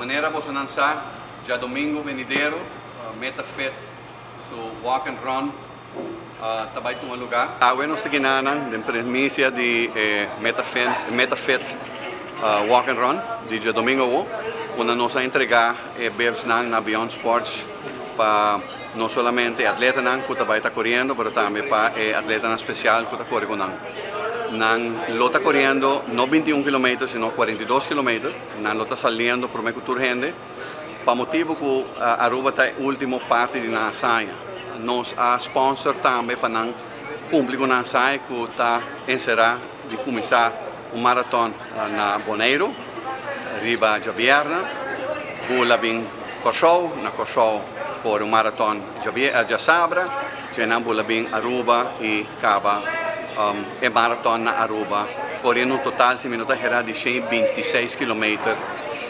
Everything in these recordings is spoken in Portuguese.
maneira você lançar já domingo venidero, MetaFit, so walk and run, também tem um lugar. Agora nós estamos na premissa de MetaFit walk and run, de dia domingo, onde nós vamos entregar bebs na Beyond Sports para não somente atleta que está correndo, mas também para atleta especial que está correndo. Não está correndo não 21 km, sino 42 km. Não está saindo por meio de gente, para motivo que Aruba está a última parte de na saia. Nós a sponsor também para não cumprir com a saia que está encerrada de começar maratón na Bonaire, riba Javierna, bula bin Kosovo, na Kosovo por maratón Sabra, na bula bin Aruba e Caba, maratón na Aruba, correndo total se minutos era de 126 km.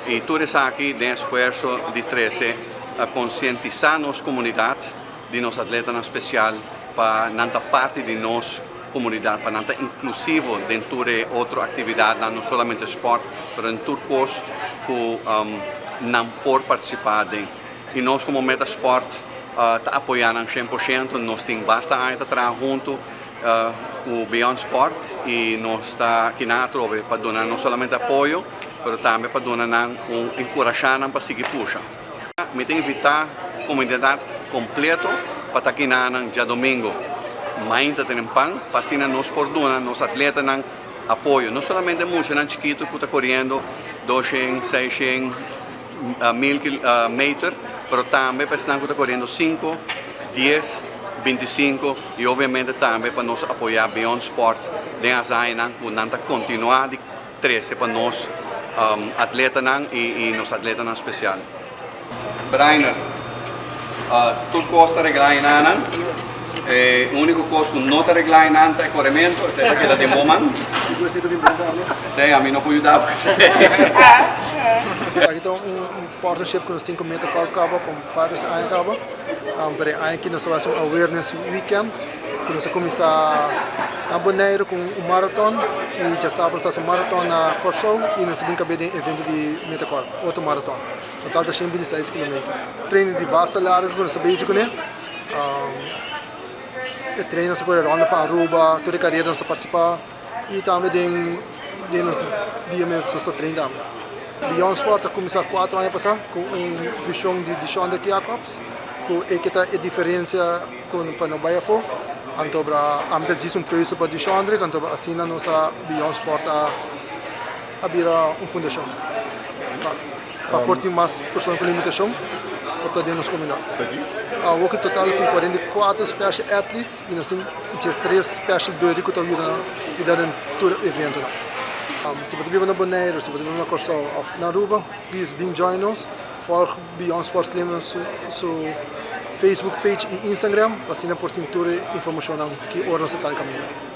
E tudo isso aqui tem esforço de 13 a conscientizar nossa comunidade, de nossa atleta especial, para não parte de nós comunidade, para não estar inclusivo dentro de outra atividade, não somente esporte, mas em tudo coisa que não pode participar de. E nós, como Metasport, está apoiando 100%, nós temos bastante a trabalhar junto com o Beyond Sport e nós estamos aqui na Trove para dar não somente apoio, mas também para dar encorajar para seguir puxando. Me tenho que invitar a comunidade completa para estar aqui na dia domingo. Mainta tem pão, passina nos pordona, nos atletas não apoio, não somente música não chiquito que está correndo 200, 600, 1000 metros, mas também para que está correndo 5, 10, 25 e obviamente também para nós apoiar Beyond Sport, de Azaina, que não está continuar de 13 para nós atletas e nos atletas especial. Brainer, tudo costa reglar o único coisa que não está reglado é o corrimento, é aquela de momento. Sim, a mim não pode ajudar. Aqui tem partnership com os 5 metros Cabo, com vários anos. Para aqui nós vamos fazer um awareness weekend, que nós começar na Bonaire com um maratón, e já sábado nós um maratón na Kosovo, e nós vamos acabar de evento de Metacorp, outro maratón. Total de 126 km. Treino de basta largo, que nós sabemos com ele. Treino para a ronda para Aruba, toda a carreira nós participar e também de nos dias nós treinamos. Beyond Sport começou 4 anos passados com uma visão de Chandra Jacobs, que é a diferença com para não vai for. Então para amiga diz preço para Chandra, então assim nossa Beyond Sport a abrir uma fundação. Para portar mais pessoas com limitação, para ter nos comunidade. O total tem 44 special athletes e nós temos 3 special body que estão ajudando todo o evento. Se você vive na Bonaire, se você vive na Kosovo ou na Aruba, please join us. Folge Beyond Sports Claim no Facebook page e Instagram para assim portar toda a informação que hoje nós estamos caminhando.